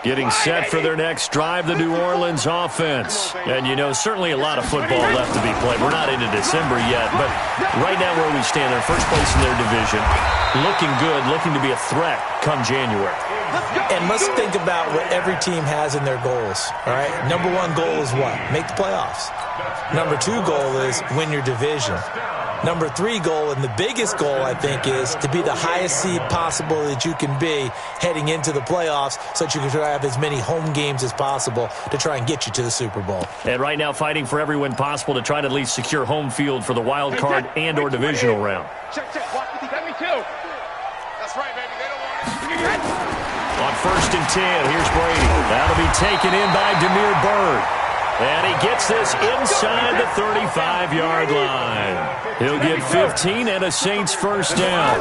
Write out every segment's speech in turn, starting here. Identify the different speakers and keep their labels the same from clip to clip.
Speaker 1: Getting set for their next drive, the New Orleans offense. And, you know, certainly a lot of football left to be played. We're not into December yet, but right now where we stand, they're first place in their division. Looking good, looking to be a threat come January.
Speaker 2: And let's think about what every team has in their goals, all right? Number one goal is what? Make the playoffs. Number two goal is win your division. Number three goal, and the biggest goal, I think, is to be the highest seed possible that you can be heading into the playoffs so that you can have as many home games as possible to try and get you to the Super Bowl.
Speaker 1: And right now fighting for every win possible to try to at least secure home field for the wild card and or divisional round.
Speaker 3: Check. Watch me, That's right, baby. They don't want it.
Speaker 1: On 1st and 10, here's Brady. That'll be taken in by Damiere Byrd. And he gets this inside the 35-yard line. He'll get 15 and a Saints first down.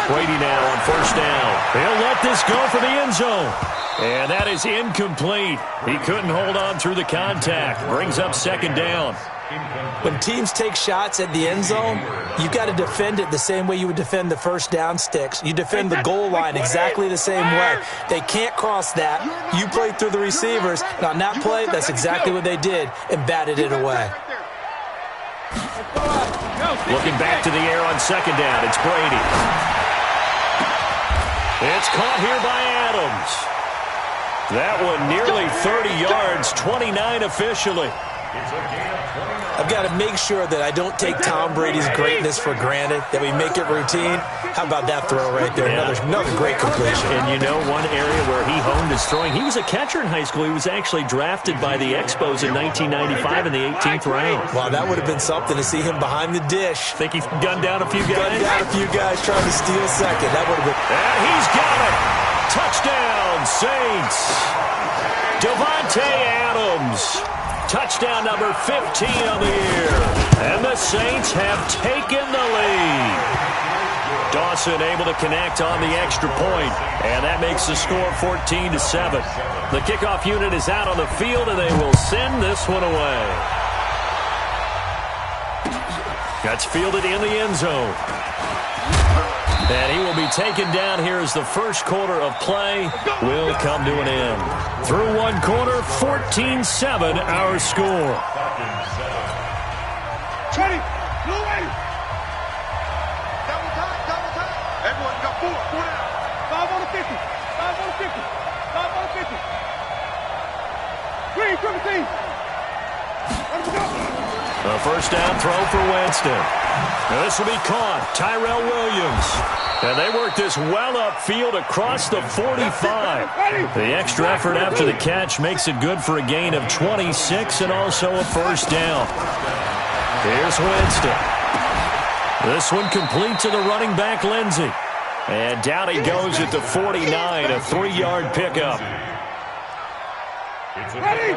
Speaker 1: Brady now on 1st down. He'll let this go for the end zone. And that is incomplete. He couldn't hold on through the contact. Brings up 2nd down.
Speaker 2: When teams take shots at the end zone, you've got to defend it the same way you would defend the first down sticks. You defend the goal line exactly the same way. They can't cross that. You play through the receivers. And on that play, that's exactly what they did and batted it away.
Speaker 1: Looking back to the air on 2nd down, it's Brady. It's caught here by Adams. That one nearly 30 yards, 29 officially.
Speaker 2: I've got to make sure that I don't take Tom Brady's greatness for granted, that we make it routine. How about that throw right there?
Speaker 1: Yeah.
Speaker 2: Another great completion.
Speaker 1: And you know one area where he honed his throwing, he was a catcher in high school. He was actually drafted by the Expos in 1995 in the 18th round.
Speaker 2: Wow, that would have been something to see him behind the dish.
Speaker 1: Think he gunned down a few guys?
Speaker 2: Gunned down a few guys trying to steal second. That would have been...
Speaker 1: And he's got it! Touchdown, Saints! Davante Adams! Touchdown number 15 on the year. And the Saints have taken the lead. Dawson able to connect on the extra point, and that makes the score 14-7. The kickoff unit is out on the field, and they will send this one away. That's fielded in the end zone. And he will be taken down here as the first quarter of play will come to an end. Through one quarter, 14-7 our score.
Speaker 3: 20, blue way. Double time. Everyone got four down. 5 on the 50, 5 on the 50, 5 on the 50. Green, 17. Let him go.
Speaker 1: A first down throw for Winston. Now this will be caught. Tyrell Williams. And they work this well upfield across the 45. The extra effort after the catch makes it good for a gain of 26 and also a first down. Here's Winston. This one complete to the running back, Lindsey. And down he goes at the 49, a 3-yard pickup.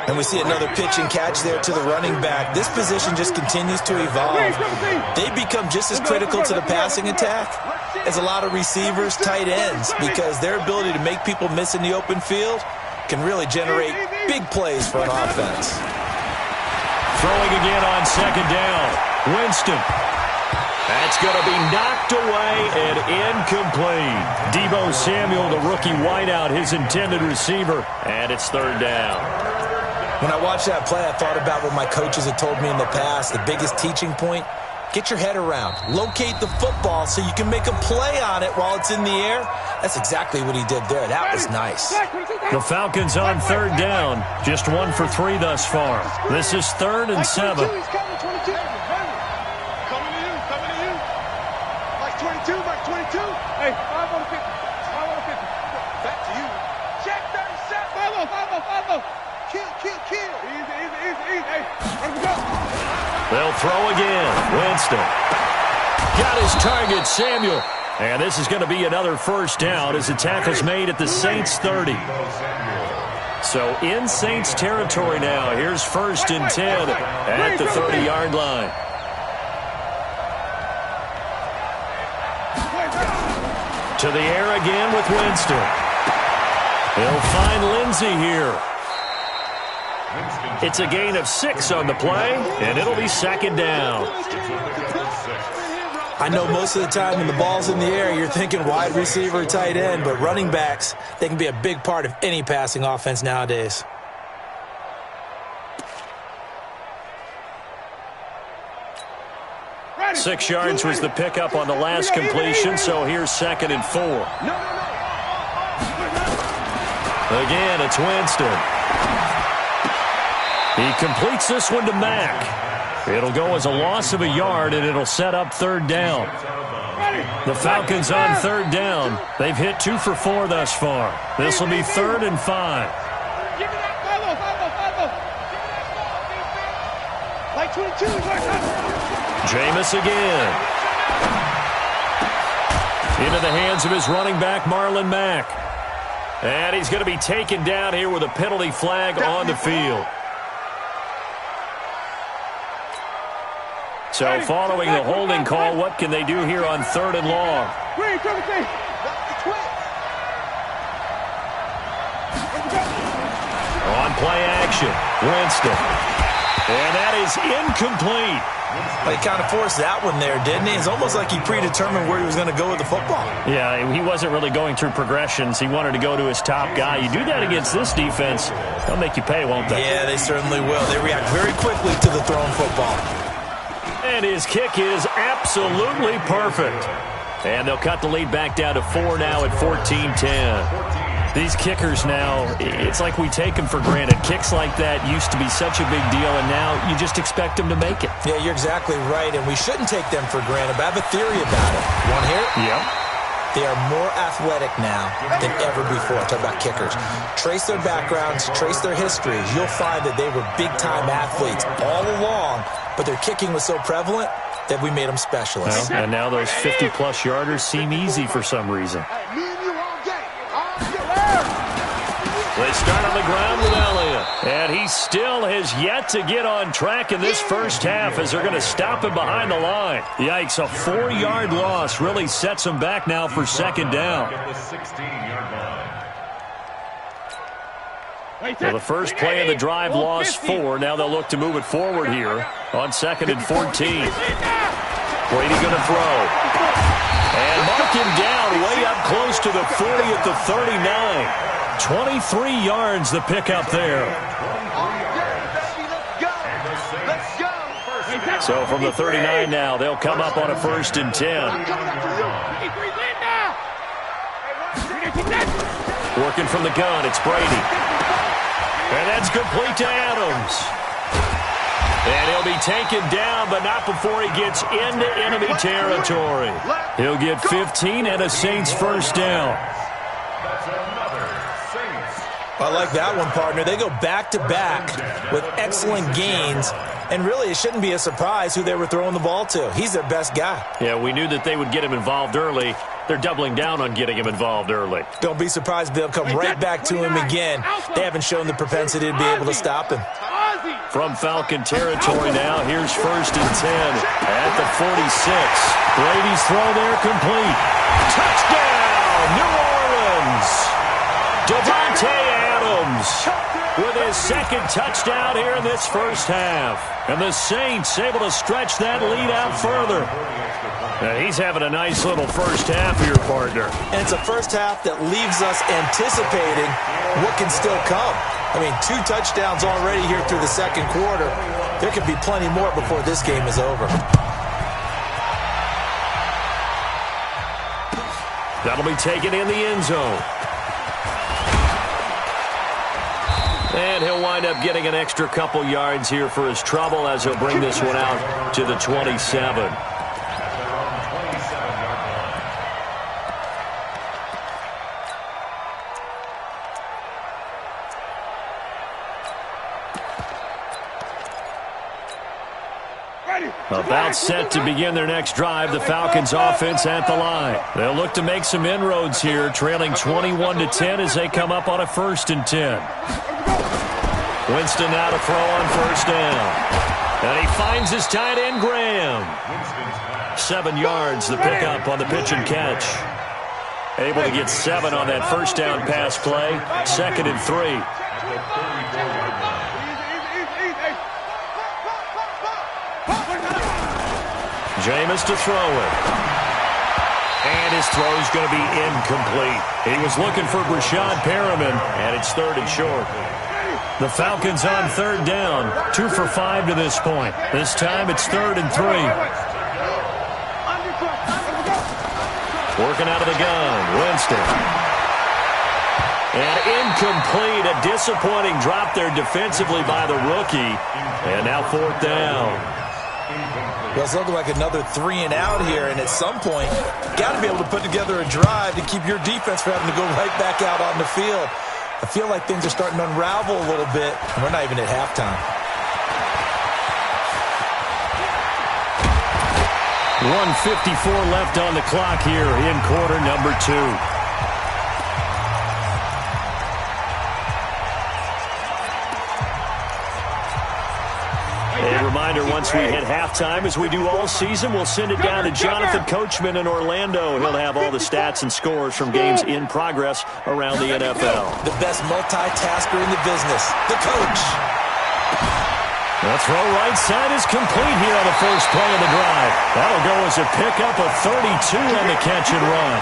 Speaker 2: And we see another pitch and catch there to the running back. This position just continues to evolve. They become just as critical to the passing attack as a lot of receivers, tight ends, because their ability to make people miss in the open field can really generate big plays for an offense.
Speaker 1: Throwing again on 2nd down. Winston. That's going to be knocked away and incomplete. Deebo Samuel, the rookie wideout, his intended receiver, and it's 3rd down.
Speaker 2: When I watched that play, I thought about what my coaches had told me in the past. The biggest teaching point, get your head around. Locate the football so you can make a play on it while it's in the air. That's exactly what he did there. That was nice.
Speaker 1: The Falcons on 3rd down. Just 1 for 3 thus far. This is 3rd and 7.
Speaker 3: Hey, 5 on the 50. 5 on the 50. Back to you. Check 37. 5-0. Kill. Easy. Hey, let him go.
Speaker 1: They'll throw again. Winston. Got his target, Samuel. And this is going to be another first down as the tackle's made at the Saints 30. So in Saints territory now. Here's 1st and 10 at the 30-yard line. To the air again with Winston. He'll find Lindsey here. It's a gain of 6 on the play, and it'll be 2nd down.
Speaker 2: I know most of the time when the ball's in the air, you're thinking wide receiver or tight end, but running backs, they can be a big part of any passing offense nowadays.
Speaker 1: Ready. 6 yards was the pickup on the last completion, so here's 2nd and 4. Again, it's Winston. He completes this one to Mack. It'll go as a loss of a yard, and it'll set up 3rd down. The Falcons on 3rd down. They've hit 2 for 4 thus far. This will be 3rd and 5. Jameis again. Into the hands of his running back, Marlon Mack. And he's going to be taken down here with a penalty flag on the field. So following the holding call, what can they do here on 3rd and long? On play action, Winston. And that is incomplete.
Speaker 2: Well, he kind of forced that one there, didn't he? It's almost like he predetermined where he was going to go with the football.
Speaker 1: Yeah, he wasn't really going through progressions. He wanted to go to his top guy. You do that against this defense, they'll make you pay, won't they?
Speaker 2: Yeah, they certainly will. They react very quickly to the thrown football.
Speaker 1: And his kick is absolutely perfect. And they'll cut the lead back down to 4 now at 14-10. These kickers now, it's like we take them for granted. Kicks like that used to be such a big deal, and now you just expect them to make it.
Speaker 2: Yeah, you're exactly right, and we shouldn't take them for granted, but I have a theory about it. You want to hear it?
Speaker 1: Yep.
Speaker 2: They are more athletic now than ever before. Talk about kickers. Trace their backgrounds, trace their histories. You'll find that they were big-time athletes all along, but their kicking was so prevalent that we made them specialists.
Speaker 1: Well, and now those 50-plus yarders seem easy for some reason. They start on the ground with Elliott. And he still has yet to get on track in this first half as they're going to stop him behind the line. Yikes, a 4-yard loss really sets him back now for 2nd down. Well, the first play of the drive lost 4. Now they'll look to move it forward here on 2nd and 14. Brady going to throw. And mark him down way up close to the 40 at the 39. 23 yards the pickup there. So from the 39 now, they'll come up on a 1st and 10. Working from the gun, it's Brady. And that's complete to Adams. And he'll be taken down, but not before he gets into enemy territory. He'll get 15 and a Saints 1st down.
Speaker 2: I like that one, partner. They go back-to-back with excellent gains, and really it shouldn't be a surprise who they were throwing the ball to. He's their best guy.
Speaker 1: Yeah, we knew that they would get him involved early. They're doubling down on getting him involved early.
Speaker 2: Don't be surprised they'll come right back to him again. They haven't shown the propensity to be able to stop him.
Speaker 1: From Falcon territory now, here's 1st and 10 at the 46. Brady's throw there complete. Touchdown, New Orleans! Devontae Adams with his 2nd touchdown here in this first half. And the Saints able to stretch that lead out further. Now he's having a nice little first half here, partner.
Speaker 2: And it's a first half that leaves us anticipating what can still come. I mean, 2 touchdowns already here through the 2nd quarter. There could be plenty more before this game is over.
Speaker 1: That'll be taken in the end zone. And he'll wind up getting an extra couple yards here for his trouble as he'll bring this one out to the 27. About set to begin their next drive, the Falcons offense at the line. They'll look to make some inroads here, trailing 21-10 as they come up on a 1st and 10. Winston now to throw on 1st down. And he finds his tight end, Graham. 7 yards, the pickup on the pitch and catch. Able to get 7 on that 1st down pass play. 2nd and 3. Jameis to throw it. And his throw is going to be incomplete. He was looking for Brashad Perriman, and it's 3rd and short. The Falcons on 3rd down, 2 for 5 to this point. This time it's 3rd and 3. Working out of the gun, Winston. And incomplete, a disappointing drop there defensively by the rookie. And now 4th down.
Speaker 2: Well, it's looking like another 3 and out here, and at some point, got to be able to put together a drive to keep your defense from having to go right back out on the field. I feel like things are starting to unravel a little bit, and we're not even at halftime.
Speaker 1: 1:54 left on the clock here in quarter number 2. A reminder, once we hit halftime, as we do all season, we'll send it down to Jonathan Coachman in Orlando. He'll have all the stats and scores from games in progress around the NFL.
Speaker 2: The best multitasker in the business, the coach.
Speaker 1: The throw right side is complete here on the first play of the drive. That'll go as a pickup of 32 on the catch and run.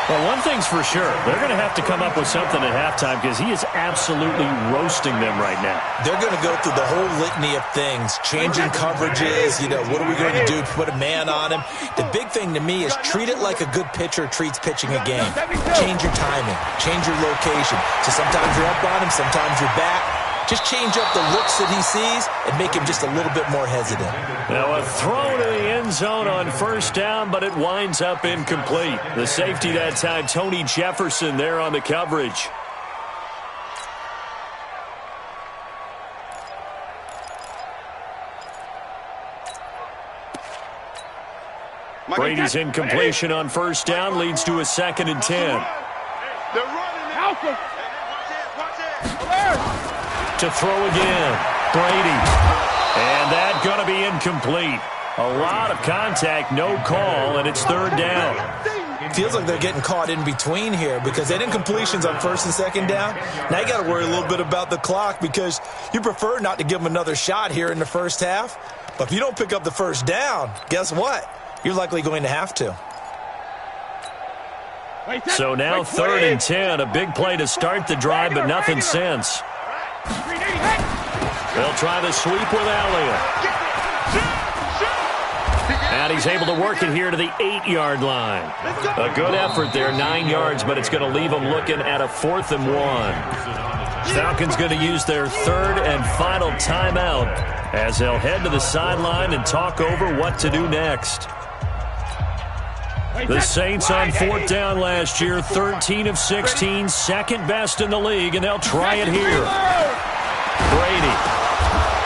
Speaker 1: Well, one thing's for sure. They're going to have to come up with something at halftime because he is absolutely roasting them right now.
Speaker 2: They're going to go through the whole litany of things, changing coverages, what are we going to do to put a man on him? The big thing to me is treat it like a good pitcher treats pitching a game. Change your timing, change your location. So sometimes you're up on him, sometimes you're back. Just change up the looks that he sees and make him just a little bit more hesitant.
Speaker 1: Now a throw to the end zone on 1st down, but it winds up incomplete. The safety that time, Tony Jefferson, there on the coverage. Brady's incompletion on 1st down leads to a 2nd and 10. To throw again, Brady. And that's going to be incomplete. A lot of contact, no call, and it's 3rd down.
Speaker 2: Feels like they're getting caught in between here because that incompletion's on 1st and 2nd down. Now you got to worry a little bit about the clock because you prefer not to give them another shot here in the first half. But if you don't pick up the 1st down, guess what? You're likely going to have to.
Speaker 1: So now 3rd and 10, a big play to start the drive, but nothing since. They'll try the sweep with Elliott. And he's able to work it here to the 8-yard line. A good effort there, 9 yards, but it's going to leave them looking at a 4th and 1. Falcons going to use their 3rd and final timeout as they'll head to the sideline and talk over what to do next. The Saints on 4th down last year, 13 of 16, 2nd best in the league, and they'll try it here. Brady.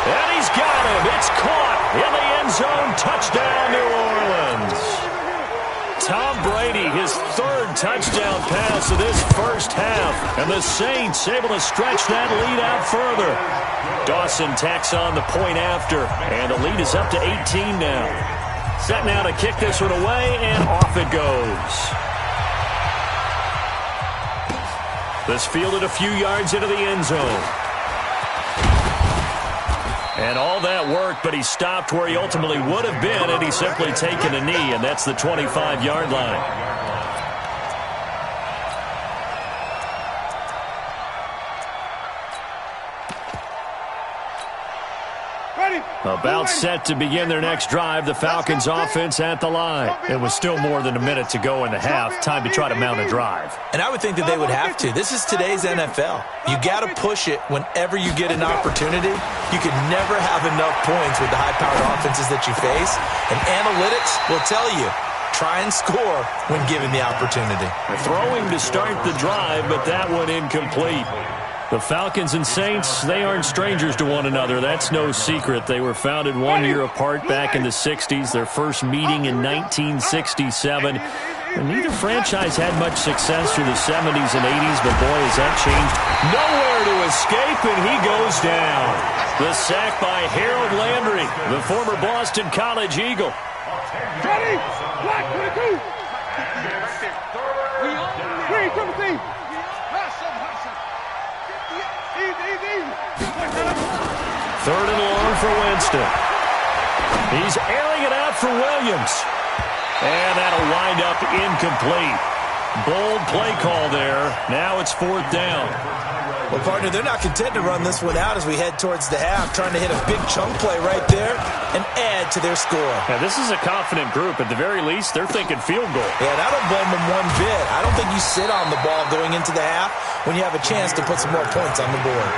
Speaker 1: And he's got him. It's caught in the end zone. Touchdown, New Orleans. Tom Brady, his 3rd touchdown pass of this first half. And the Saints able to stretch that lead out further. Dawson tacks on the point after. And the lead is up to 18 now. Set now to kick this one away, and off it goes. This fielded a few yards into the end zone. And all that worked, but he stopped where he ultimately would have been had he simply taken a knee, and that's the 25-yard line. About set to begin their next drive, the Falcons offense at the line. It was still more than a minute to go in the half. Time to try to mount a drive.
Speaker 2: And I would think that they would have to. This is today's NFL. You got to push it whenever you get an opportunity. You can never have enough points with the high-powered offenses that you face. And analytics will tell you, try and score when given the opportunity.
Speaker 1: Throwing to start the drive, but that one incomplete. The Falcons and Saints, they aren't strangers to one another. That's no secret. They were founded 1 year apart back in the 60s, their first meeting in 1967. And neither franchise had much success through the 70s and 80s, but boy, has that changed. Nowhere to escape, and he goes down. The sack by Harold Landry, the former Boston College Eagle.
Speaker 3: Ready? Black 22. Green 17. Easy.
Speaker 1: 3rd and long for Winston. He's airing it out for Williams. And that'll wind up incomplete. Bold play call there. Now it's 4th down.
Speaker 2: Well, partner, they're not content to run this one out as we head towards the half, trying to hit a big chunk play right there and add to their score.
Speaker 1: Now, this is a confident group. At the very least, they're thinking field goal.
Speaker 2: Yeah, and I don't blame them one bit. I don't think you sit on the ball going into the half when you have a chance to put some more points on the board.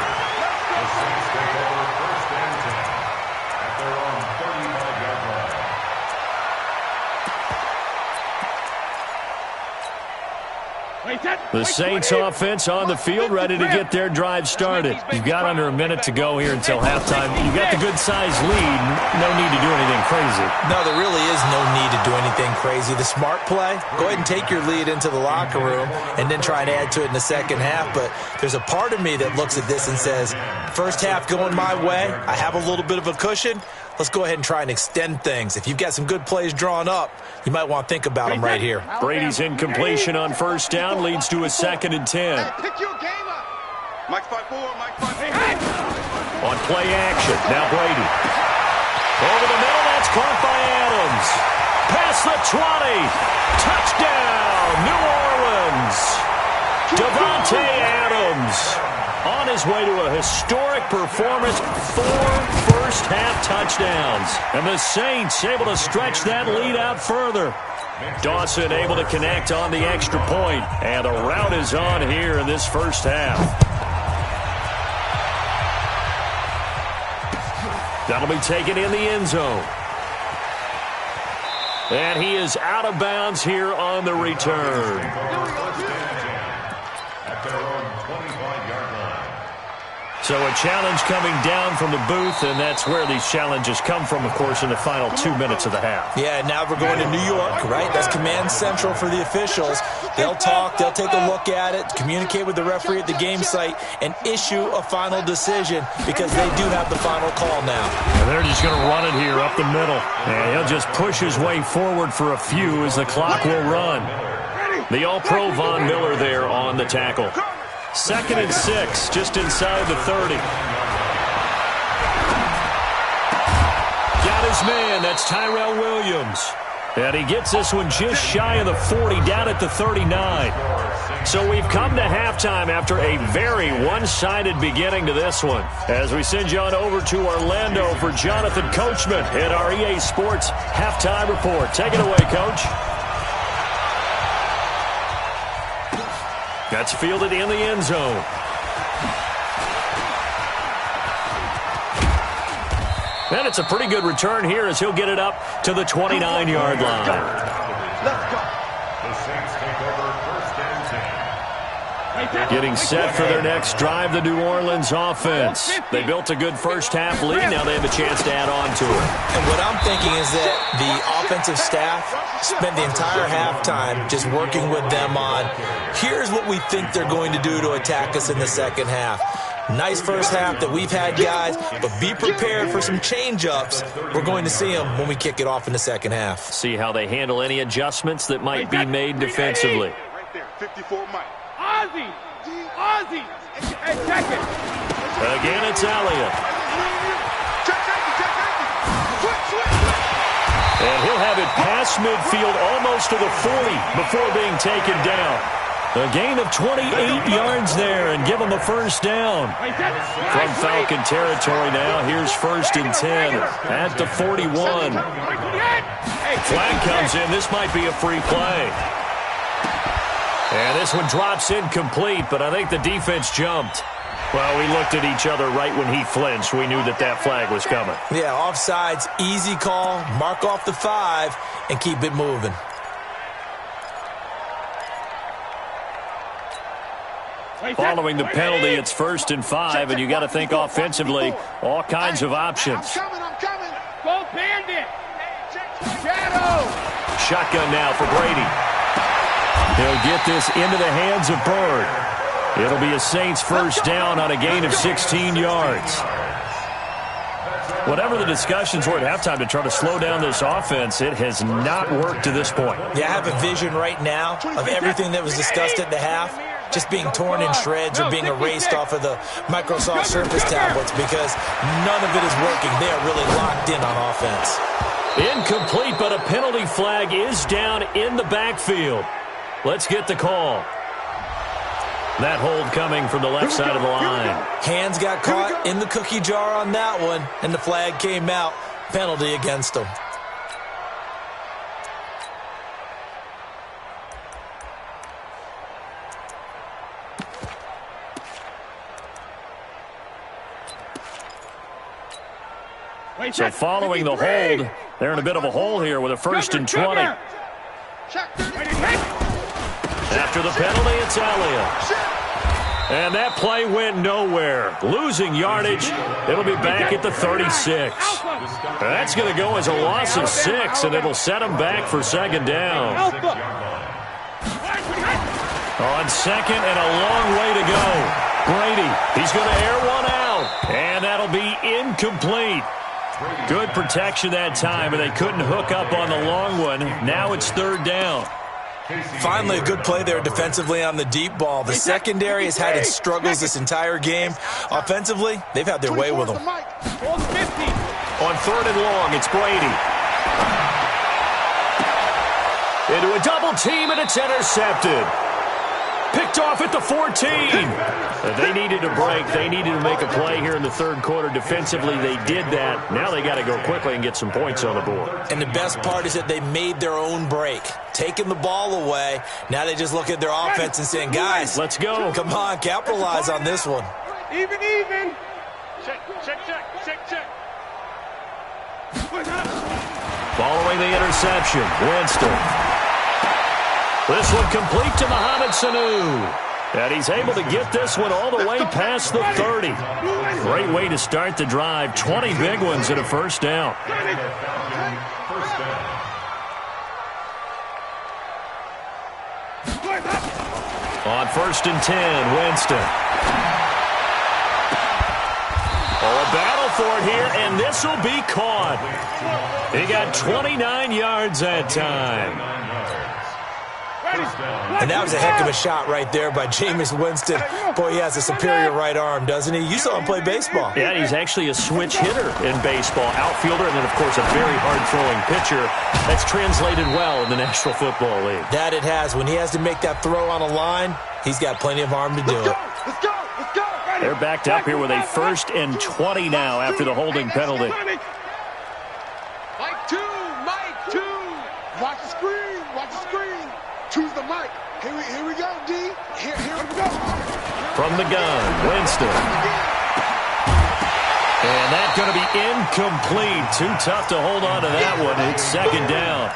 Speaker 1: The Saints offense on the field, ready to get their drive started. You've got under a minute to go here until halftime. You've got the good-sized lead. No need to do anything crazy.
Speaker 2: No, there really is no need to do anything crazy. The smart play, go ahead and take your lead into the locker room and then try and add to it in the second half. But there's a part of me that looks at this and says, first half going my way, I have a little bit of a cushion. Let's go ahead and try and extend things. If you've got some good plays drawn up, you might want to think about them right here.
Speaker 1: Brady's incompletion on first down leads to a 2nd and 10.
Speaker 3: Pick your game up. Mike 5-4, Mike 5-8.
Speaker 1: On play action, now Brady. Over the middle, that's caught by Adams. Past the 20. Touchdown, New Orleans. Davante Adams on his way to a historic performance, 4 first-half touchdowns. And the Saints able to stretch that lead out further. Dawson able to connect on the extra point, and the route is on here in this first half. That'll be taken in the end zone. And he is out of bounds here on the return. So a challenge coming down from the booth, and that's where these challenges come from, of course, in the final 2 minutes of the half.
Speaker 2: Yeah, now we're going to New York, right? That's command central for the officials. They'll talk, they'll take a look at it, communicate with the referee at the game site, and issue a final decision because they do have the final call now.
Speaker 1: And they're just going to run it here up the middle. And he'll just push his way forward for a few as the clock will run. The All-Pro Von Miller there on the tackle. 2nd and 6, just inside the 30. Got his man, that's Tyrell Williams. And he gets this one just shy of the 40, down at the 39. So we've come to halftime after a very one-sided beginning to this one. As we send you on over to Orlando for Jonathan Coachman at our EA Sports Halftime Report. Take it away, Coach. That's fielded in the end zone. And it's a pretty good return here as he'll get it up to the 29-yard line.
Speaker 3: Let's go.
Speaker 4: The Saints take over first and 10.
Speaker 1: Getting set for their next drive, the New Orleans offense. They built a good first-half lead. Now they have a chance to add on to it.
Speaker 2: And what I'm thinking is that the offensive staff spent the entire halftime just working with them on, here's what we think they're going to do to attack us in the second half. Nice first half that we've had, guys, but be prepared for some change-ups. We're going to see them when we kick it off in the second half.
Speaker 1: See how they handle any adjustments that might be made defensively.
Speaker 3: Right there, 54 Mike. Ozzy! Ozzy! Hey, check it!
Speaker 1: Again, it's Elliott. And he'll have it past midfield almost to the 40 before being taken down. A gain of 28 yards there and give them a first down. From Falcon territory now, here's 1st and 10 at the 41. Flag comes in. This might be a free play. And this one drops incomplete, but I think the defense jumped. Well, we looked at each other right when he flinched. We knew that that flag was coming.
Speaker 2: Yeah, offsides, easy call, mark off the 5, and keep it moving.
Speaker 1: Following the penalty, it's 1st and 5, and you got to think offensively, all kinds of options.
Speaker 3: I'm coming. Go Bandit. Shadow.
Speaker 1: Shotgun now for Brady. He'll get this into the hands of Bird. It'll be a Saints first down on a gain of 16 yards. Whatever the discussions were at halftime to try to slow down this offense, it has not worked to this point.
Speaker 2: Yeah, I have a vision right now of everything that was discussed at the half. just being torn in shreds or being erased off of the Microsoft Surface tablets because none of it is working. They are really locked in on offense.
Speaker 1: Incomplete, but a penalty flag is down in the backfield. Let's get the call. That hold coming from the left side of the line.
Speaker 2: Hands got caught in the cookie jar on that one, and the flag came out. Penalty against them.
Speaker 1: So following the hold, they're in a bit of a hole here with a 1st and 20. After the penalty, it's Elliott. And that play went nowhere. Losing yardage. It'll be back at the 36. That's going to go as a loss of 6, and it'll set them back for 2nd down. On 2nd and a long way to go. Brady, he's going to air one out. And that'll be incomplete. Good protection that time, and they couldn't hook up on the long one. Now it's 3rd down.
Speaker 2: Finally, a good play there defensively on the deep ball. The secondary has had its struggles this entire game. Offensively, they've had their way with them.
Speaker 1: On 3rd and long, it's Brady. Into a double team, and it's intercepted. Picked off at the 14. They needed a break. They needed to make a play here in the 3rd quarter. Defensively, they did that. Now they got to go quickly and get some points on the board.
Speaker 2: And the best part is that they made their own break. Taking the ball away. Now they just look at their offense and saying, guys,
Speaker 1: let's go.
Speaker 2: Come on, capitalize on this one.
Speaker 3: Even. Check.
Speaker 1: Following the interception, Winston. This one complete to Mohamed Sanu. And he's able to get this one all the way past the 30. Great way to start the drive. 20 big ones and a 1st down. On 1st and 10, Winston. Oh, a battle for it here, and this will be caught. He got 29 yards that time.
Speaker 2: And that was a heck of a shot right there by Jameis Winston. Boy, he has a superior right arm, doesn't he? You saw him play baseball.
Speaker 1: Yeah, he's actually a switch hitter in baseball. Outfielder, and then, of course, a very hard-throwing pitcher. That's translated well in the National Football League.
Speaker 2: That it has. When he has to make that throw on a line, he's got plenty of arm to do it.
Speaker 3: Let's go.
Speaker 1: They're backed up here with a 1st and 20 now after the holding penalty.
Speaker 3: Mike 2. Watch the screen. Choose the mic. Here we go, D. Here we go.
Speaker 1: From the gun, Winston. And that's going to be incomplete. Too tough to hold on to that one. It's 2nd down.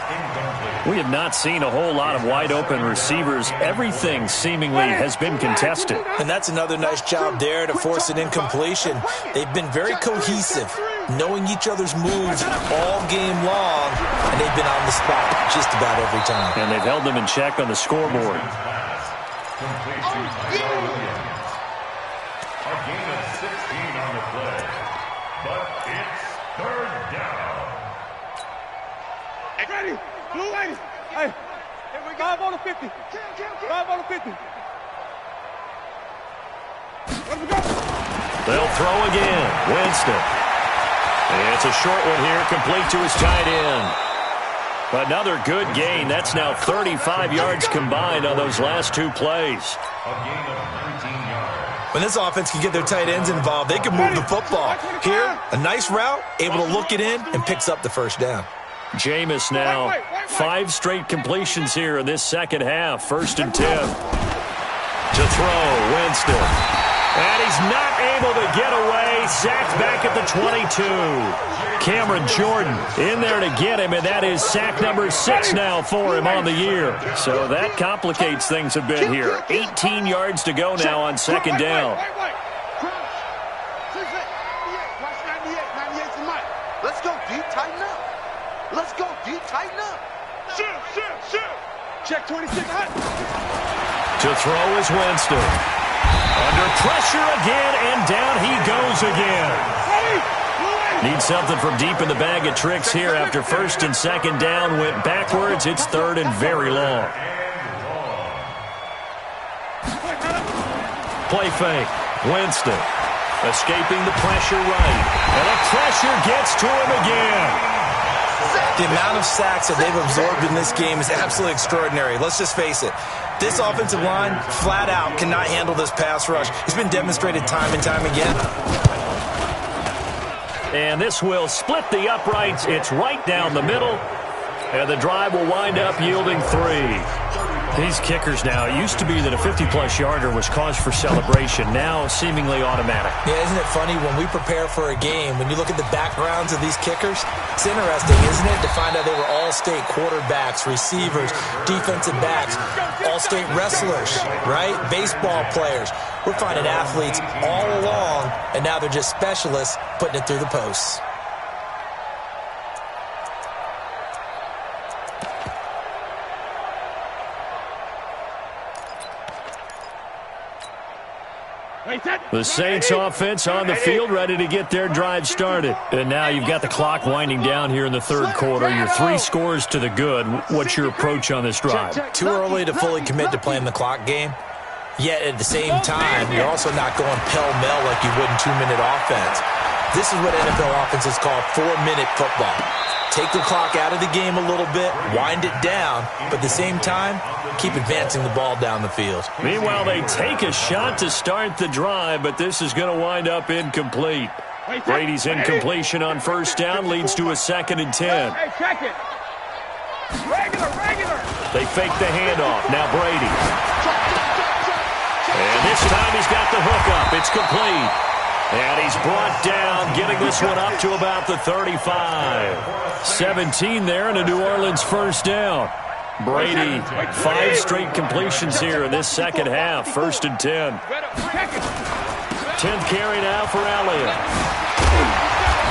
Speaker 1: We have not seen a whole lot of wide-open receivers. Everything seemingly has been contested.
Speaker 2: And that's another nice job there to force an incompletion. They've been very cohesive, knowing each other's moves all game long, and they've been on the spot just about every time.
Speaker 1: And they've held them in check on the scoreboard.
Speaker 4: A gain of 16 on the play, but it's 3rd down.
Speaker 3: Hey, ready? Blue lady. Hey, here we go. 5 on the 50. 5 on the 50. Let's go.
Speaker 1: They'll throw again. Winston. It's a short one here, complete to his tight end. Another good gain. That's now 35 yards combined on those last 2 plays.
Speaker 4: A gain of 19 yards.
Speaker 2: When this offense can get their tight ends involved, they can move the football. Here, a nice route, able to look it in, and picks up the 1st down.
Speaker 1: Jameis now, 5 straight completions here in this 2nd half. 1st and 10. To throw, Winston. And he's not able to get away. Sacked back at the 22. Cameron Jordan in there to get him, and that is sack number 6 now for him on the year. So that complicates things a bit here. 18 yards to go now on 2nd down.
Speaker 3: Let's go deep, tighten up. Let's go deep, tighten up. Shoot. Check 26 hot.
Speaker 1: To throw is Winston. Under pressure again, and down he goes again. Need something from deep in the bag of tricks here after 1st and 2nd down. Went backwards. It's 3rd and very long. play fake. Winston escaping the pressure right. And the pressure gets to him again.
Speaker 2: The amount of sacks that they've absorbed in this game is absolutely extraordinary. Let's just face it. This offensive line, flat out, cannot handle this pass rush. It's been demonstrated time and time again.
Speaker 1: And this will split the uprights. It's right down the middle. And the drive will wind up yielding 3. These kickers now, it used to be that a 50-plus yarder was cause for celebration. Now seemingly automatic.
Speaker 2: Yeah, isn't it funny when we prepare for a game, when you look at the backgrounds of these kickers, it's interesting, isn't it, to find out they were all-state quarterbacks, receivers, defensive backs, all-state wrestlers, right? Baseball players. We're finding athletes all along, and now they're just specialists putting it through the posts.
Speaker 1: The Saints offense on the field, ready to get their drive started. And now you've got the clock winding down here in the third quarter. You're 3 scores to the good. What's your approach on this drive?
Speaker 2: Too early to fully commit to playing the clock game. Yet at the same time, you're also not going pell-mell like you would in 2-minute offense. This is what NFL offenses call 4-minute football. Take the clock out of the game a little bit, wind it down, but at the same time, keep advancing the ball down the field.
Speaker 1: Meanwhile, they take a shot to start the drive, but this is going to wind up incomplete. Brady's incompletion on first down leads to a 2nd and 10.
Speaker 3: Hey, check it. Regular.
Speaker 1: They fake the handoff. Now Brady. And this time he's got the hook up. It's complete. And he's brought down, getting this one up to about the 35. 17 there and a New Orleans first down. Brady, 5 straight completions here in this second half. 1st and 10. 10th carry now for Elliott.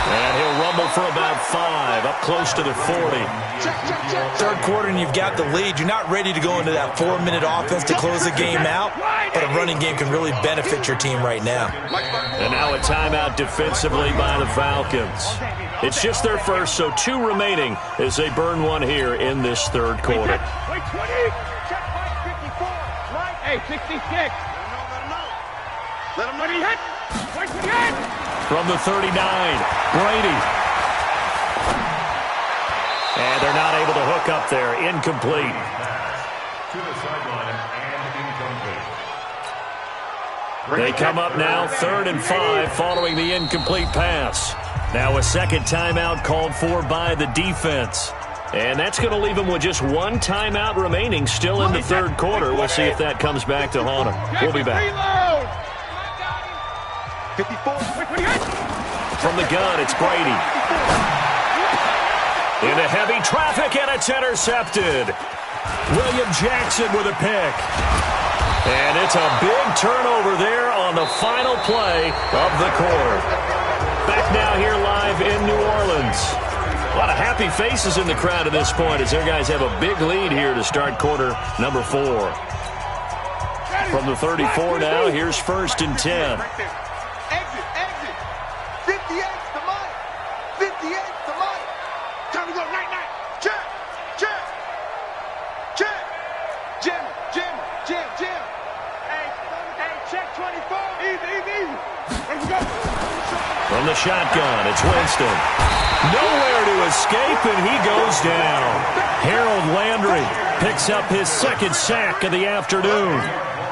Speaker 1: And he'll rumble for about 5, up close to the 40.
Speaker 2: Third quarter and you've got the lead. You're not ready to go into that 4-minute offense to close the game out, but a running game can really benefit your team right now.
Speaker 1: And now a timeout defensively by the Falcons. It's just their first, so 2 remaining as they burn one here in this third quarter.
Speaker 3: Hey, 66. Let him hit.
Speaker 1: From the 39, Brady. And they're not able to hook up there. Incomplete.
Speaker 4: To the sideline and incomplete.
Speaker 1: They come up now 3rd and 5 following the incomplete pass. Now a second timeout called for by the defense. And that's going to leave them with just 1 timeout remaining still in the third quarter. We'll see if that comes back to haunt them. We'll be back.
Speaker 3: 54.
Speaker 1: From the gun, it's Brady. Into heavy traffic, and it's intercepted. William Jackson with a pick. And it's a big turnover there on the final play of the quarter. Back now here live in New Orleans. A lot of happy faces in the crowd at this point as their guys have a big lead here to start quarter number 4. From the 34 now, here's 1st and 10.
Speaker 3: Exit. 58's the money. 58's the money. Time to go night. Check. Jim. Hey, check 24. Easy. Let's go.
Speaker 1: From the shotgun, it's Winston. Nowhere to escape, and he goes down. Harold Landry picks up his 2nd sack of the afternoon.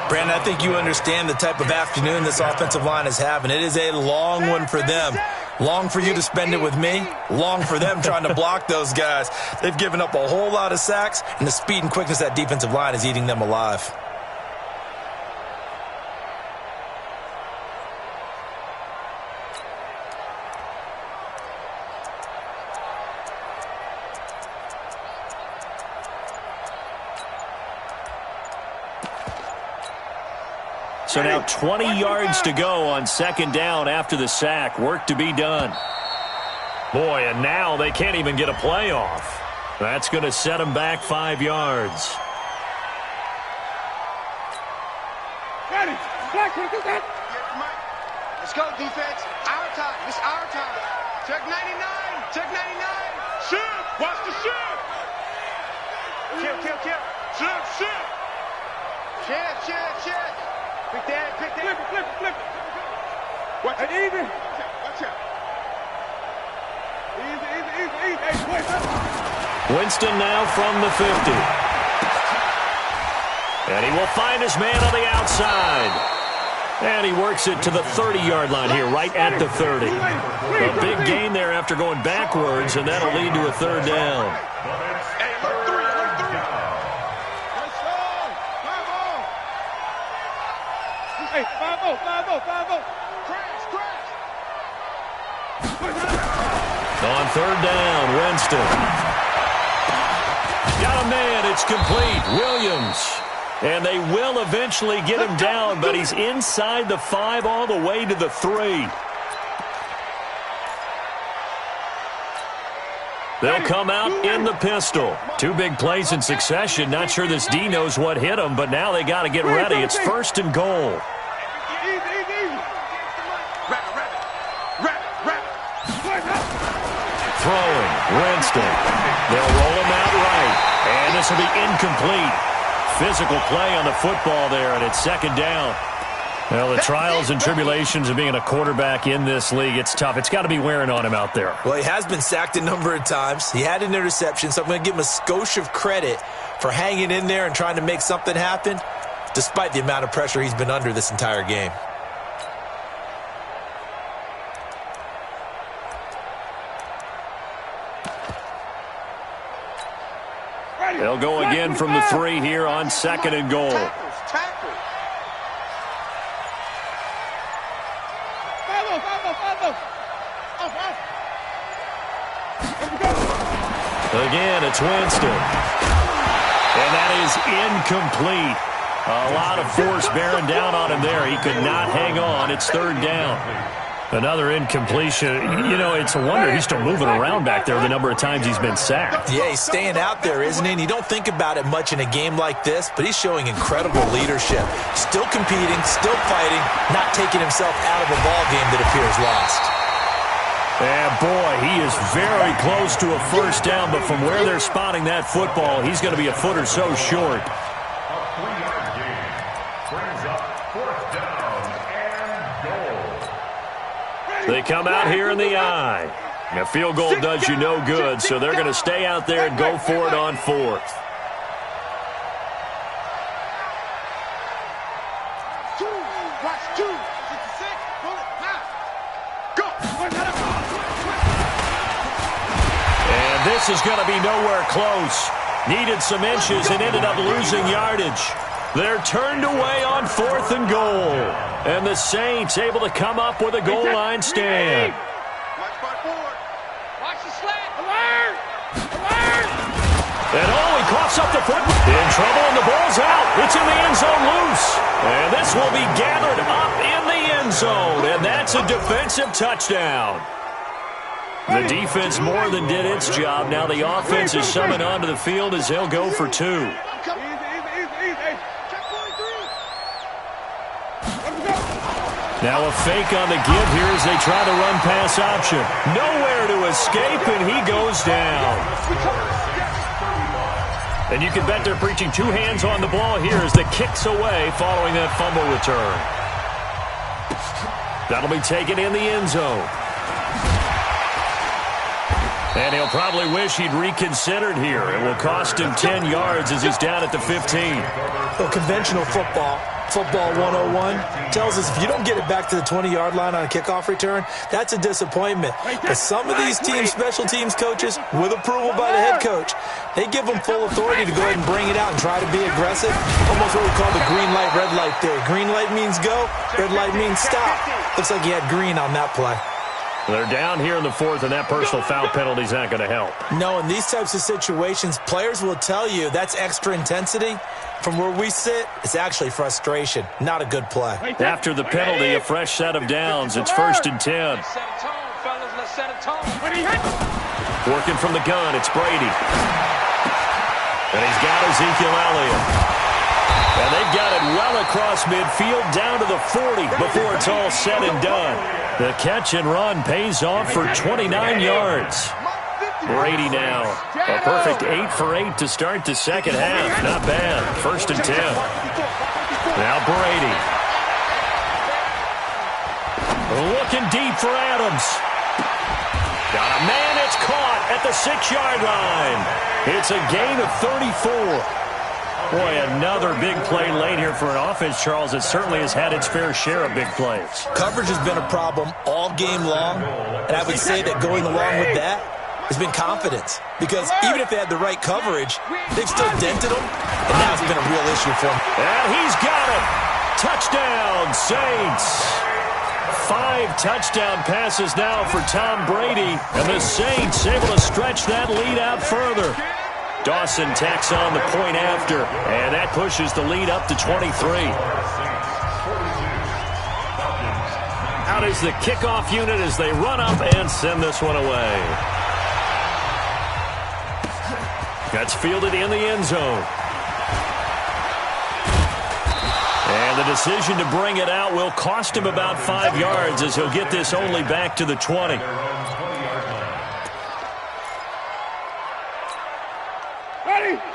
Speaker 2: Brandon, I think you understand the type of afternoon this offensive line is having. It is a long one for them. Long for you to spend it with me. Long for them trying to block those guys. They've given up a whole lot of sacks, and the speed and quickness of that defensive line is eating them alive.
Speaker 1: So now 20 yards to go on 2nd down after the sack. Work to be done. Boy, and now they can't even get a play off. That's going to set them back 5 yards.
Speaker 3: Got it.
Speaker 5: Let's go, defense. Our time. It's our time. Check 99. Shoot. Watch the shoot. Kill. Shoot. Check. Pick that.
Speaker 3: Watch it. Easy. Watch out. Easy. Hey,
Speaker 1: Winston now from the 50. And he will find his man on the outside. And he works it to the 30-yard line here, right at the 30. A big gain there after going backwards, and that'll lead to a third down.
Speaker 5: Hey, look three.
Speaker 3: Hey, 5-0. Crash.
Speaker 1: On third down, Winston. Got a man. It's complete. Williams. And they will eventually get him down, but he's inside the 5 all the way to the 3. They'll come out in the pistol. 2 big plays in succession. Not sure this D knows what hit him, but now they got to get ready. It's first and goal. Throwing, Winston. They'll roll him out right, and this will be incomplete. Physical play on the football there, and it's second down. Well, the trials and tribulations of being a quarterback in this league, it's tough. It's got to be wearing on him out there.
Speaker 2: Well, he has been sacked a number of times. He had an interception, so I'm going to give him a skosh of credit for hanging in there and trying to make something happen, despite the amount of pressure he's been under this entire game.
Speaker 1: They'll go again from the 3 here on second and goal.
Speaker 5: Tackles.
Speaker 1: Again, it's Winston. And that is incomplete. A lot of force bearing down on him there. He could not hang on. It's third down. Another incompletion. You know, it's a wonder he's still moving around back there the number of times he's been sacked.
Speaker 2: Yeah, he's staying out there, isn't he? And you don't think about it much in a game like this, but he's showing incredible leadership. Still competing, still fighting, not taking himself out of a ball game that appears lost.
Speaker 1: And boy, he is very close to a first down, but from where they're spotting that football, he's going to be a foot or so short.
Speaker 4: A 3-yard gain brings up fourth down and goal.
Speaker 1: They come out here in the eye. And a field goal does you no good, so they're going to stay out there and go for it on fourth. And this is going to be nowhere close. Needed some inches and ended up losing yardage. They're turned away on fourth and goal. And the Saints able to come up with a goal line stand.
Speaker 5: Watch the slant.
Speaker 3: Alert!
Speaker 1: And he coughs up the foot. In trouble, and the ball's out. It's in the end zone loose. And this will be gathered up in the end zone. And that's a defensive touchdown. The defense more than did its job. Now the offense is summoned onto the field as they'll go for 2. Now a fake on the give here as they try the run-pass option. Nowhere to escape, and he goes down. And you can bet they're preaching 2 hands on the ball here as the kick's away following that fumble return. That'll be taken in the end zone. And he'll probably wish he'd reconsidered here. It will cost him 10 yards as he's down at the 15.
Speaker 2: Well, conventional football 101, tells us if you don't get it back to the 20-yard line on a kickoff return, that's a disappointment. But some of these teams, special teams coaches, with approval by the head coach, they give them full authority to go ahead and bring it out and try to be aggressive. Almost what we call the green light, red light theory. Green light means go, red light means stop. Looks like he had green on that play.
Speaker 1: They're down here in the 4th, and that personal foul penalty is not going to help.
Speaker 2: No, in these types of situations, players will tell you that's extra intensity. From where we sit, it's actually frustration. Not a good play.
Speaker 1: After the penalty, a fresh set of downs. It's 1st and 10.
Speaker 5: Let's set a tone, fellas. Let's set a tone.
Speaker 1: Working from the gun, it's Brady. And he's got Ezekiel Elliott. And they've got it well across midfield down to the 40 before it's all said and done. The catch and run pays off for 29 yards. Brady now. A perfect 8 for 8 to start the second half. Not bad. 1st and 10. Now Brady. Looking deep for Adams. Got a man, it's caught at the 6-yard line. It's a gain of 34. Boy, another big play late here for an offense, Charles, that certainly has had its fair share of big plays.
Speaker 2: Coverage has been a problem all game long, and I would say that going along with that has been confidence. Because even if they had the right coverage, they've still dented them, and now it's been a real issue for them.
Speaker 1: And he's got it. Touchdown, Saints. 5 touchdown passes now for Tom Brady, and the Saints able to stretch that lead out further. Dawson tacks on the point after, and that pushes the lead up to 23. Out is the kickoff unit as they run up and send this one away. That's fielded in the end zone. And the decision to bring it out will cost him about 5 yards as he'll get this only back to the 20.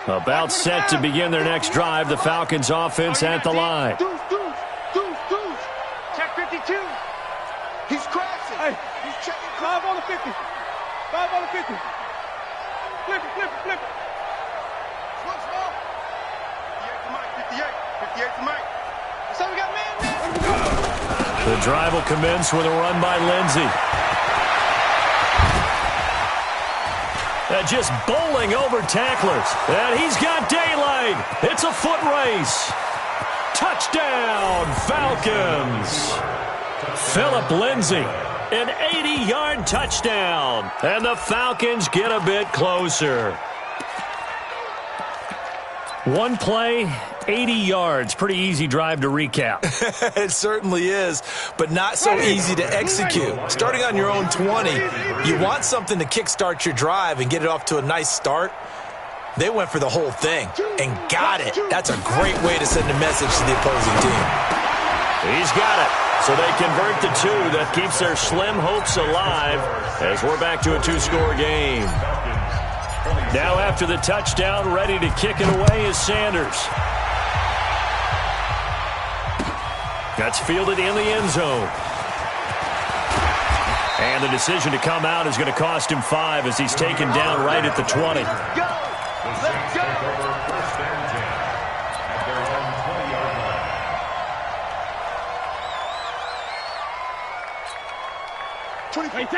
Speaker 1: About set to begin their next drive. The Falcons offense at the line.
Speaker 5: Deuce. Check 52. He's crashing.
Speaker 3: Hey,
Speaker 5: He's checking.
Speaker 3: 5 on the 50. 5 on the 50. Flip it.
Speaker 5: Switch ball. 58 to Mike. 58 to Mike. So we got man.
Speaker 1: The drive will commence with a run by Lindsey. Just bowling over tacklers. And he's got daylight. It's a foot race. Touchdown, Falcons. Philip Lindsey, an 80-yard touchdown. And the Falcons get a bit closer. One play, 80 yards. Pretty easy drive to recap.
Speaker 2: It certainly is, but not so easy to execute. Starting on your own 20, you want something to kickstart your drive and get it off to a nice start. They went for the whole thing and got it. That's a great way to send a message to the opposing team.
Speaker 1: He's got it. So they convert the 2. That keeps their slim hopes alive as we're back to a 2-score game. Now after the touchdown, ready to kick it away is Sanders. That's fielded in the end zone. And the decision to come out is going to cost him 5 as he's taken down right at the 20.
Speaker 5: Let's go.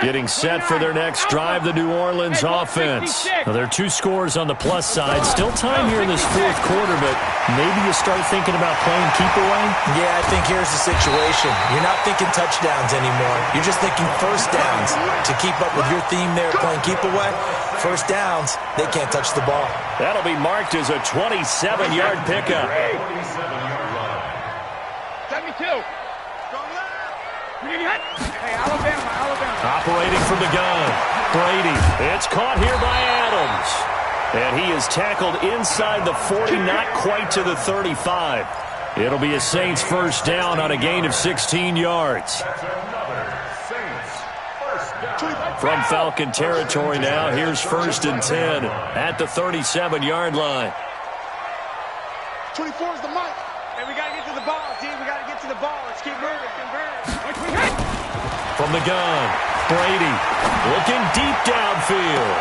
Speaker 1: Getting set for their next drive, the New Orleans offense. Now, there are 2 scores on the plus side. Still time here in this 4th quarter, but maybe you start thinking about playing keep away?
Speaker 2: Yeah, I think here's the situation. You're not thinking touchdowns anymore. You're just thinking first downs. To keep up with your theme there, playing keep away, first downs, they can't touch the ball.
Speaker 1: That'll be marked as a 27-yard pickup.
Speaker 3: 72. Hey, Alabama.
Speaker 1: Operating from the gun, Brady. It's caught here by Adams. And he is tackled inside the 40, not quite to the 35. It'll be a Saints first down on a gain of 16 yards. From Falcon territory now, here's 1st and 10 at the 37-yard line.
Speaker 5: 24 is the mic.
Speaker 3: Hey, we got to get to the ball, G. We got to get to the ball. Let's keep moving.
Speaker 1: From the gun, Brady looking deep downfield.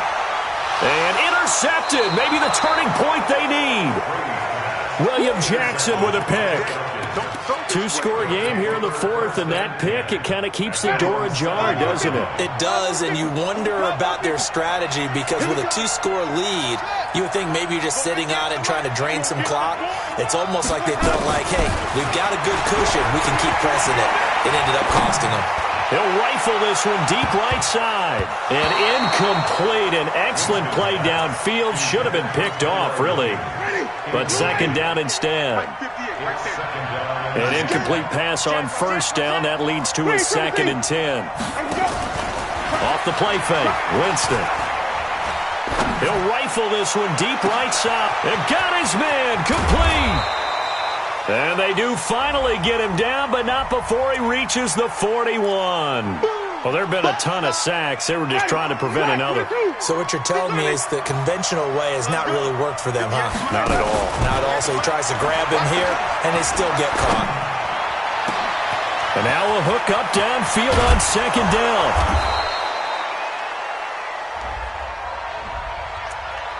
Speaker 1: And intercepted. Maybe the turning point they need. William Jackson with a pick. 2-score game here in the 4th, and that pick, it kind of keeps the door ajar, doesn't it?
Speaker 2: It does, and you wonder about their strategy because with a 2-score lead, you would think maybe you're just sitting on it and trying to drain some clock. It's almost like they felt like, hey, we've got a good cushion. We can keep pressing it. It ended up costing them.
Speaker 1: He'll rifle this one deep right side. And incomplete. An excellent play downfield. Should have been picked off, really. But second down instead. An incomplete pass on first down. That leads to a 2nd and 10. Off the play fake. Winston. He'll rifle this one deep right side. And got his man. Complete. And they do finally get him down, but not before he reaches the 41. Well, there have been a ton of sacks. They were just trying to prevent another.
Speaker 2: So what you're telling me is the conventional way has not really worked for them, huh?
Speaker 1: Not at all.
Speaker 2: Not at all. So he tries to grab him here, and they still get caught.
Speaker 1: And now a hook up downfield on second down.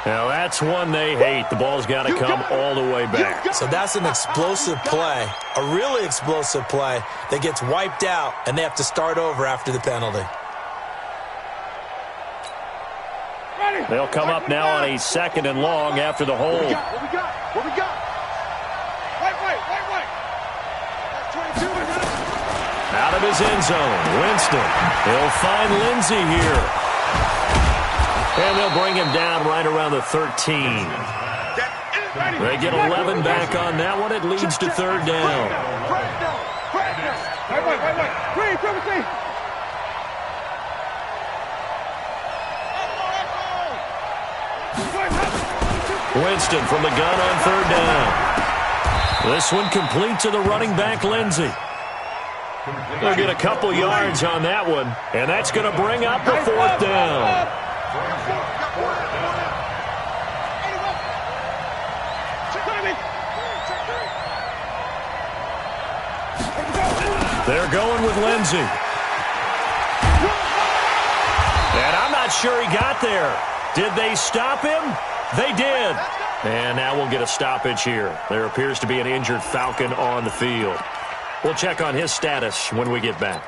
Speaker 1: Now that's one they hate. The ball's got to come all the way back.
Speaker 2: So that's an explosive play, a really explosive play that gets wiped out, and they have to start over after the penalty.
Speaker 1: They'll come up now on a 2nd and long after the hold.
Speaker 5: What we got? What we got? Wait. That's 22.
Speaker 1: Out of his end zone, Winston. He'll find Lindsey here. And they'll bring him down right around the 13. They get 11 back on that one. It leads to 3rd down. Winston from the gun on 3rd down. This one complete to the running back, Lindsey. They'll get a couple yards on that one, and that's going to bring up the 4th down. They're going with Lindsey. And I'm not sure he got there. Did they stop him? They did. And now we'll get a stoppage here. There appears to be an injured Falcon on the field. We'll check on his status when we get back.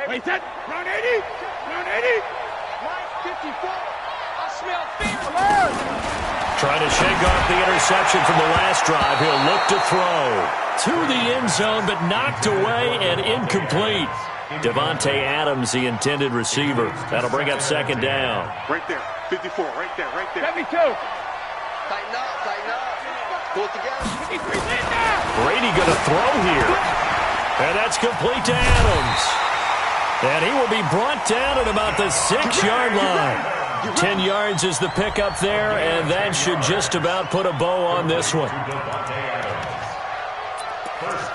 Speaker 3: Wait, that round 80? Round 80?
Speaker 5: Line 54. I smell fever.
Speaker 1: Trying to shake off the interception from the last drive. He'll look to throw. To the end zone, but knocked away and incomplete. Devontae Adams, the intended receiver. That'll bring up 2nd down.
Speaker 5: Right there. 54. Right there.
Speaker 3: 72.
Speaker 5: Tighten up. Pull it together.
Speaker 1: Brady going to throw here. And that's complete to Adams. And he will be brought down at about the 6-yard line. 10 yards is the pickup there, and that should just about put a bow on this one.
Speaker 4: 1st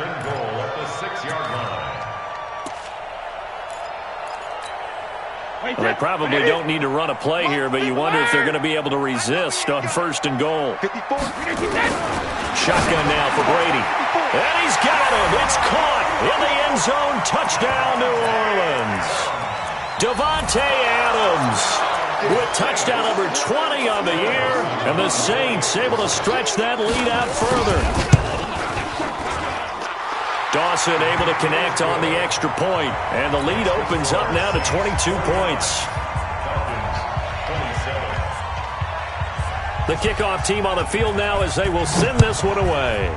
Speaker 4: and goal at the 6-yard line.
Speaker 1: Well, they probably don't need to run a play here, but you wonder if they're going to be able to resist on 1st and goal.
Speaker 5: 54.
Speaker 1: Shotgun now for Brady. And he's got him. It's caught in the end zone. Touchdown, New Orleans. Devontae Adams with touchdown number 20 on the year. And the Saints able to stretch that lead out further. Dawson able to connect on the extra point. And the lead opens up now to 22 points. The kickoff team on the field now as they will send this one away.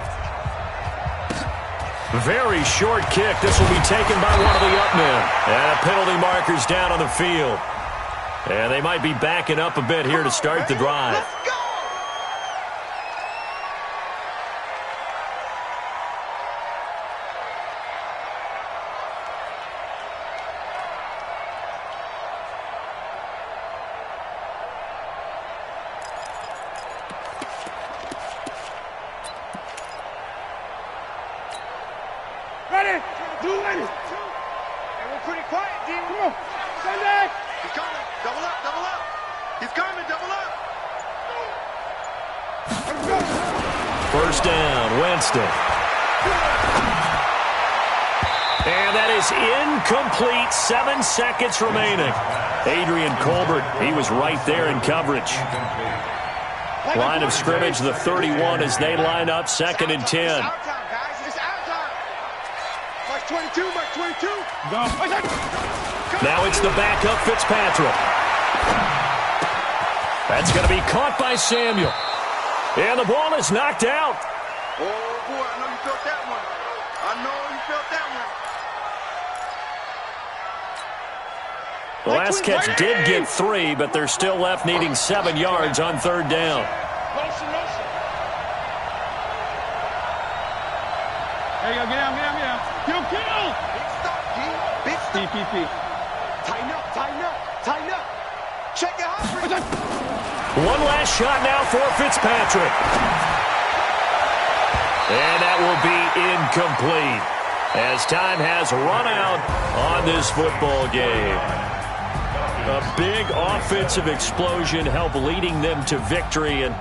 Speaker 1: Very short kick. This will be taken by one of the up men. And a penalty marker's down on the field. And they might be backing up a bit here to start the drive.
Speaker 5: Let's go.
Speaker 3: Ready? Do ready.
Speaker 5: Hey, we're pretty quiet, D.
Speaker 3: Come on. Sunday.
Speaker 5: He's coming. Double up. He's coming. Double up.
Speaker 3: Let's go.
Speaker 1: 1st down, Winston. And that is incomplete. 7 seconds remaining. Adrian Colbert, he was right there in coverage. Line of scrimmage, the 31 as they line up 2nd and 10.
Speaker 5: It's our time, guys. It's our time. Mark 22.
Speaker 3: Go.
Speaker 1: Now it's the backup Fitzpatrick. That's going to be caught by Samuel. And the ball is knocked out.
Speaker 5: Oh, boy, I know you felt that one.
Speaker 1: The last catch did get 3, but they're still left needing 7 yards on 3rd down.
Speaker 3: Motion. There you go. Get down. Kill.
Speaker 5: Big stop, D. Big stop.
Speaker 3: TPP.
Speaker 5: Tighten up. Check it out.
Speaker 1: One last shot now for Fitzpatrick. And that will be incomplete as time has run out on this football game. A big offensive explosion helped leading them to victory, and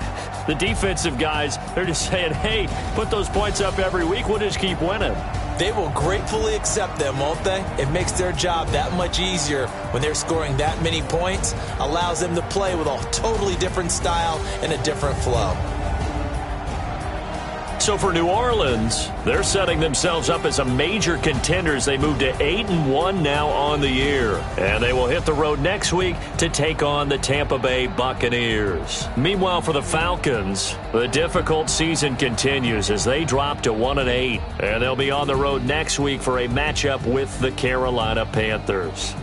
Speaker 1: the defensive guys, they're just saying, hey, put those points up every week, we'll just keep winning.
Speaker 2: They will gratefully accept them, won't they? It makes their job that much easier when they're scoring that many points, allows them to play with a totally different style and a different flow.
Speaker 1: So for New Orleans, they're setting themselves up as a major contender as they move to 8-1 now on the year. And they will hit the road next week to take on the Tampa Bay Buccaneers. Meanwhile, for the Falcons, the difficult season continues as they drop to 1-8. And they'll be on the road next week for a matchup with the Carolina Panthers.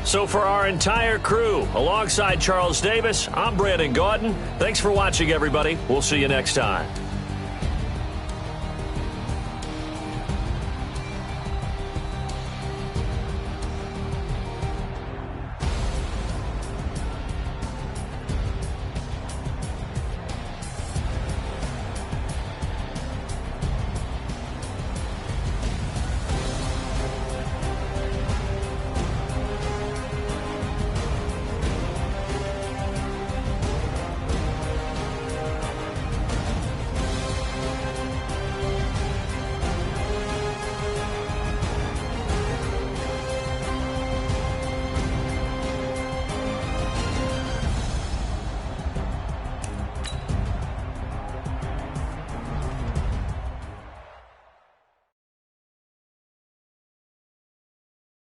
Speaker 1: So for our entire crew, alongside Charles Davis, I'm Brandon Gaudin. Thanks for watching, everybody. We'll see you next time.